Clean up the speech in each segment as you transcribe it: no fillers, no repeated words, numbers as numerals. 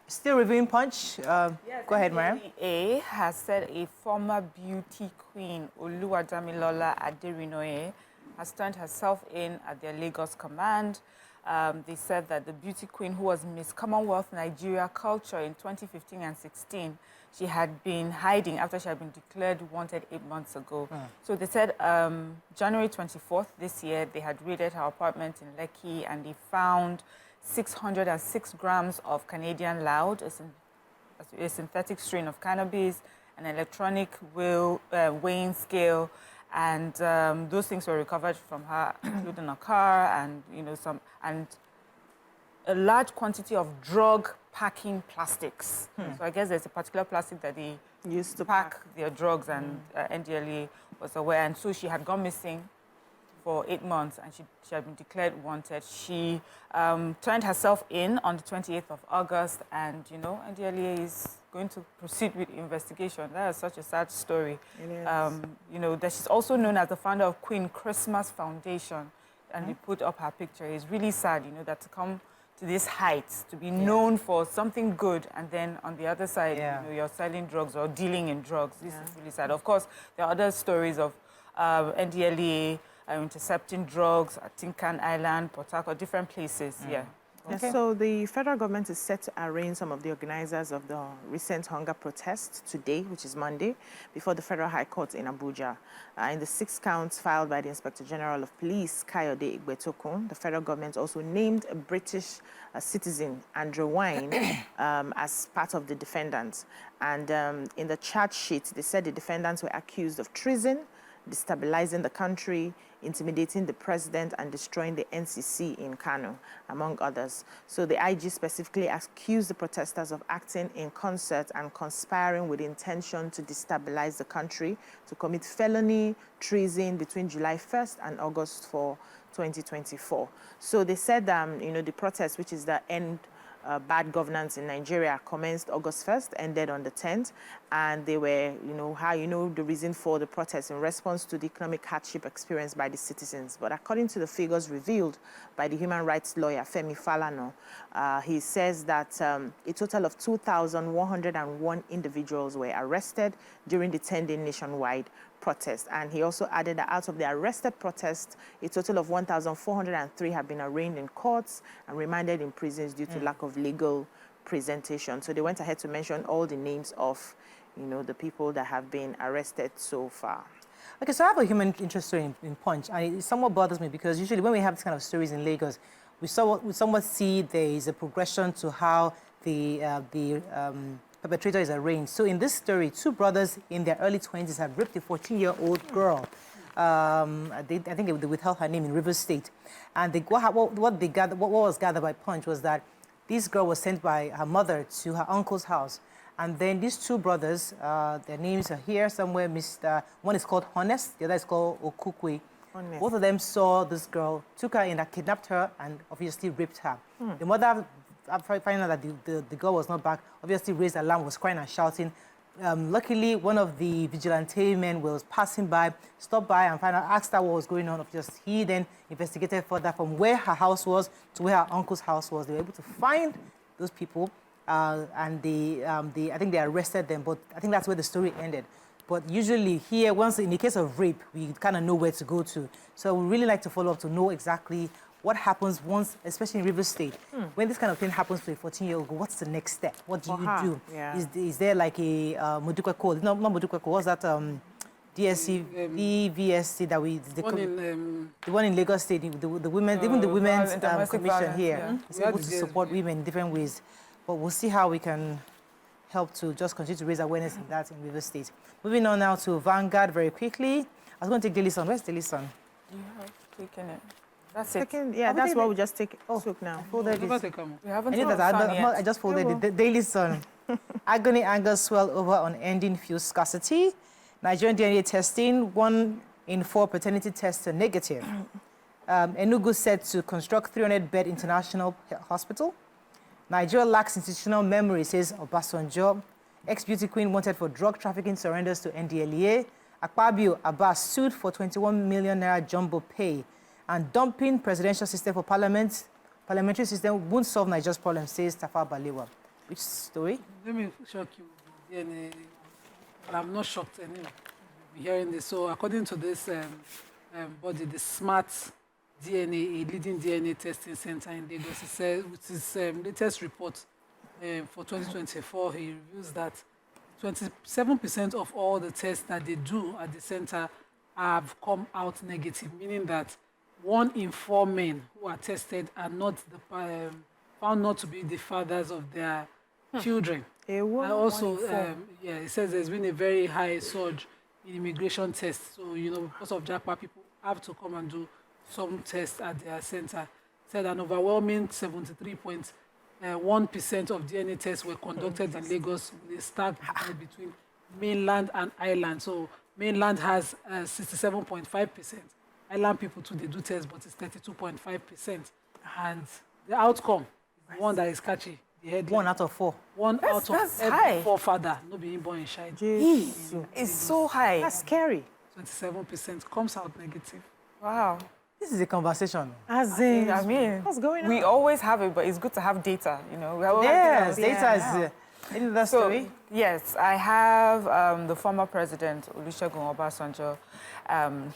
Still reviewing Punch. Yes, Go ahead, Mariam. A has said a former beauty queen, Oluwadamilola Aderinoye, has turned herself in at their Lagos command. They said that the beauty queen, who was Miss Commonwealth Nigeria Culture in 2015 and 16, she had been hiding after she had been declared wanted 8 months ago. So they said January 24th this year, they had raided her apartment in Lekki and they found 606 grams of Canadian loud, a synthetic strain of cannabis, an electronic weighing scale, and those things were recovered from her, including a car and and a large quantity of drug packing plastics. So I guess there's a particular plastic that they used to pack their drugs, and NDLA was aware, and so she had gone missing for 8 months, and she had been declared wanted. She turned herself in on the 28th of August, and, NDLA is going to proceed with the investigation. That is such a sad story. It is. That she's also known as the founder of Queen Christmas Foundation, and they put up her picture. It's really sad, that to come to this height, to be known for something good, and then on the other side, you're selling drugs or dealing in drugs. This is really sad. Of course, there are other stories of NDLA intercepting drugs at Tinkan Island, Port Harcourt, different places, Okay. So the federal government is set to arraign some of the organizers of the recent hunger protests today, which is Monday, before the Federal High Court in Abuja. In the 6 counts filed by the Inspector General of Police, Kayode Igbetokun, the federal government also named a British citizen, Andrew Wine, as part of the defendants. And in the charge sheet, they said the defendants were accused of treason, destabilizing the country, intimidating the president, and destroying the NCC in Kano, among others. So the IG specifically accused the protesters of acting in concert and conspiring with the intention to destabilize the country, to commit felony treason between July 1st and August 4, 2024. So they said, the protest, which is the end bad governance in Nigeria, commenced August 1st, ended on the 10th, and they were, the reason for the protest in response to the economic hardship experienced by the citizens. But according to the figures revealed by the human rights lawyer Femi Falana, he says that a total of 2,101 individuals were arrested during the 10-day nationwide protest. And he also added that out of the arrested protests, a total of 1,403 have been arraigned in courts and remanded in prisons due to lack of legal presentation. So they went ahead to mention all the names of, the people that have been arrested so far. Okay, so I have a human interest story in Punch, and it somewhat bothers me because usually when we have this kind of stories in Lagos, we somewhat see there is a progression to how the perpetrator is arraigned. So in this story, 2 brothers in their early 20s have raped a 14-year-old girl. I think they withheld her name in Rivers State. And what was gathered by Punch was that this girl was sent by her mother to her uncle's house. And then these 2 brothers, their names are here somewhere. One is called Honest, the other is called Okukwe. Honest. Both of them saw this girl, took her in, kidnapped her, and obviously raped her. The mother, after finding out that the girl was not back, obviously raised alarm, was crying and shouting. Luckily, one of the vigilante men was passing by, stopped by and asked her what was going on. He then investigated further from where her house was to where her uncle's house was. They were able to find those people, and I think they arrested them, but I think that's where the story ended. But usually here, once in the case of rape, we kind of know where to go to. So we really like to follow up to know exactly what happens once, especially in Rivers State, when this kind of thing happens to a 14-year-old, what's the next step? What do you do? Yeah. Is there like a Moduka code? No, not Moduka code. What's that? DSC, EVSC that the one in Lagos State, the women, even the Women's Commission here is able to support women in different ways. But we'll see how we can help to just continue to raise awareness in that in Rivers State. Moving on now to Vanguard very quickly. I was going to take Daily Sun. Where's Daily Sun? You have taken it. That's it. That's what we just took now. Folded We haven't I just folded it. The Daily Sun. Agony angers swell over on ending fuel scarcity. Nigerian DNA testing, 1 in 4 paternity tests are negative. Enugu set to construct 300-bed international hospital. Nigeria lacks institutional memory, says Obasanjo. Ex-beauty queen wanted for drug trafficking surrenders to NDLEA. Akpabio Abbas sued for 21 million naira jumbo pay. And dumping presidential system for parliamentary system won't solve Nigeria's problem, says Tafawa Balewa. Which story? Let me shock you with DNA, but I'm not shocked anyway. Hearing this. So according to this body, the Smart DNA, a leading DNA testing center in Lagos, it says, with his latest report for 2024, he reveals that 27% of all the tests that they do at the center have come out negative, meaning that 1 in 4 men who are tested are not found not to be the fathers of their children. And also, it says there's been a very high surge in immigration tests. So, because of JAPA, people have to come and do some tests at their center. Said an overwhelming 73.1% of DNA tests were conducted in Lagos with a stark divide between mainland and island. So mainland has 67.5%. Island people too, they do tests, but it's 32.5%. And the outcome is the one that is catchy. The headline. 1 out of 4. Out of every 4 father, no being born in Shine. It's so high. That's scary. 27% comes out negative. Wow. This is a conversation. As in, I mean, what's going on? we always have it, but it's good to have data, We have Yes, data. data is... Any other story? Yes, I have the former president, Olusegun Obasanjo.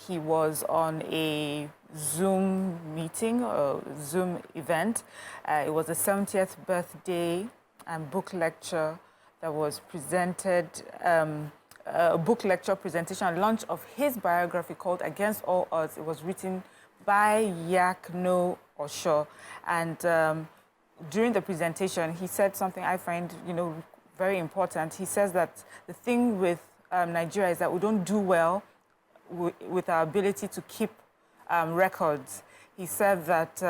He was on a Zoom meeting, or Zoom event. It was the 70th birthday and book lecture that was presented, a book lecture presentation and launch of his biography called Against All Odds. It was written by Yakno Osho. And during the presentation, he said something I find, very important. He says that the thing with Nigeria is that we don't do well with our ability to keep records. He said that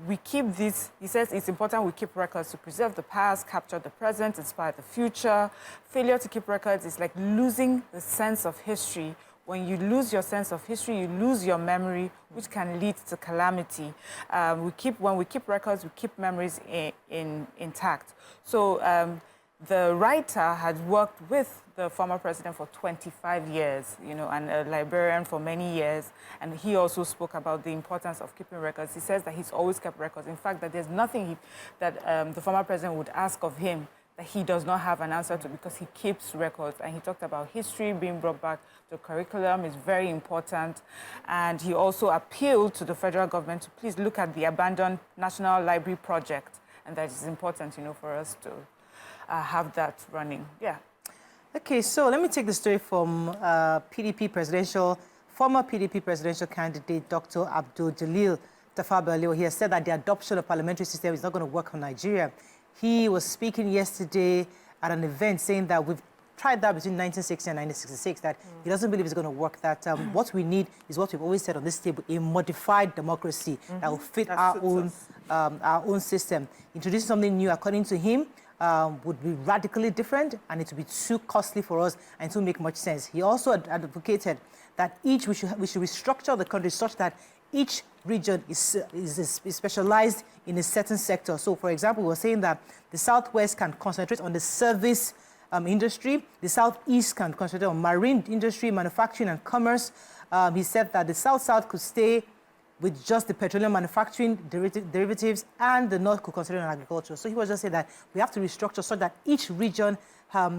we keep this, he says it's important we keep records to preserve the past, capture the present, inspire the future. Failure to keep records is like losing the sense of history. When you lose your sense of history, you lose your memory, which can lead to calamity. When we keep records, we keep memories intact. So the writer had worked with the former president for 25 years, and a librarian for many years. And he also spoke about the importance of keeping records. He says that he's always kept records. In fact, that there's nothing that the former president would ask of him that he does not have an answer to, because he keeps records. And he talked about history being brought back to curriculum is very important. And he also appealed to the federal government to please look at the abandoned National Library project. And that is important, for us to have that running. Yeah. Okay, so let me take the story from former PDP presidential candidate, Dr. Abdul Jalil Tafawa. He has said that the adoption of parliamentary system is not going to work on Nigeria. He was speaking yesterday at an event saying that we've tried that between 1960 and 1966, that he doesn't believe it's going to work, that what we need is what we've always said on this table, a modified democracy that will fit our own system. Introducing something new, according to him, would be radically different, and it would be too costly for us, and it won't make much sense. He also advocated that we should restructure the country such that each region is specialized in a certain sector. So, for example, we were saying that the Southwest can concentrate on the service industry. The Southeast can concentrate on marine industry, manufacturing, and commerce. He said that the South could stay with just the petroleum manufacturing derivatives, and the North could concentrate on agriculture. So he was just saying that we have to restructure so that each region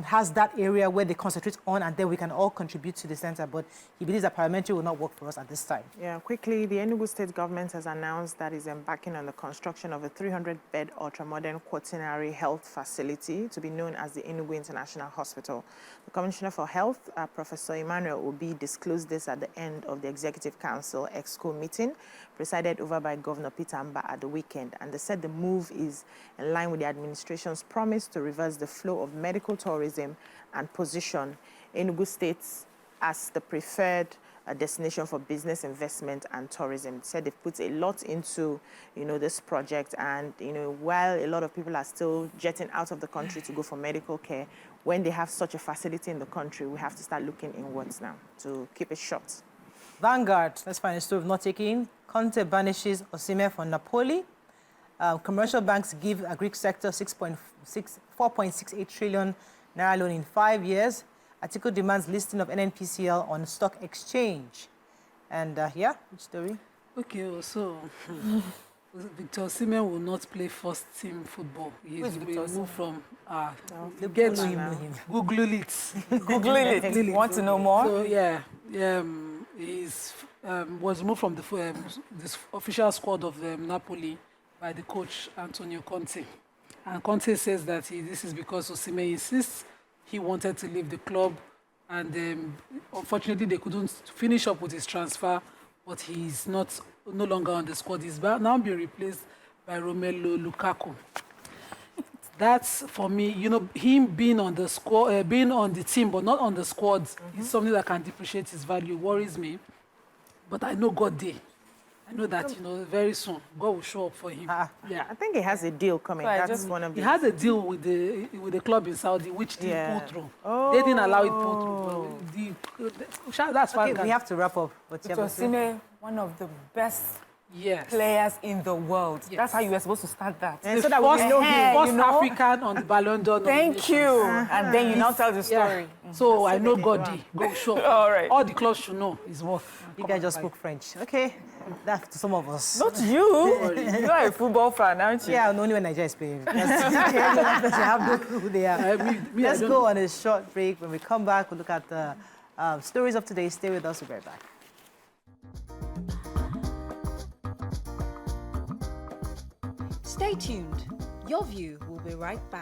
has that area where they concentrate on, and then we can all contribute to the center. But he believes that parliamentary will not work for us at this time. Yeah, quickly, the Enugu State government has announced that it's embarking on the construction of a 300-bed ultra-modern quaternary health facility to be known as the Enugu International Hospital. The Commissioner for Health, Professor Emmanuel Obi, disclosed this at the end of the Executive Council Exco meeting, presided over by Governor Peter Amba at the weekend. And they said the move is in line with the administration's promise to reverse the flow of medical tourism and position Enugu State as the preferred destination for business investment and tourism. It said they've put a lot into, this project, and, while a lot of people are still jetting out of the country to go for medical care, when they have such a facility in the country, we have to start looking inwards now to keep it short. Vanguard, let's find a story of not taking. Conte banishes Osimhen for Napoli. Commercial banks give agri sector 4.68 trillion naira loan in 5 years. Article demands listing of NNPCL on stock exchange. And which story? Okay, so Victor Osimhen will not play first team football. Who is He's Victor removed from. Google Get now. Google it. Googling it. Want to know more? So yeah, he's was removed from the this official squad of Napoli by the coach Antonio Conte, and Conte says that this is because Osimhen insists he wanted to leave the club, and unfortunately they couldn't finish up with his transfer, but he's no longer on the squad. He's now being replaced by Romelu Lukaku. That's, for me, him being on the squad, being on the team, but not on the squad, is something that can depreciate his value. Worries me. But I know God day. I know that, very soon, God will show up for him. Yeah. I think he has a deal coming. So That's one of the... He had a deal with the club in Saudi, which didn't pull through. Oh. They didn't allow it pull through. That's why Okay, we have to wrap up. Osimhen, one of the best yes. players in the world. Yes. That's how you were supposed to start that. And The so that we first, know the him, first African on the Ballon d'Or Thank you. nominations. And then you now tell the story. So I know God day. Go show. All right. All the clubs should know his worth. You guys just spoke French. Okay, that's to some of us. Not you. You are a football fan, aren't you? Yeah, only when Nigeria is playing. You have no clue who they are. Let's go on a short break. When we come back, we'll look at the stories of today. Stay with us. We'll be right back. Stay tuned. Your View will be right back.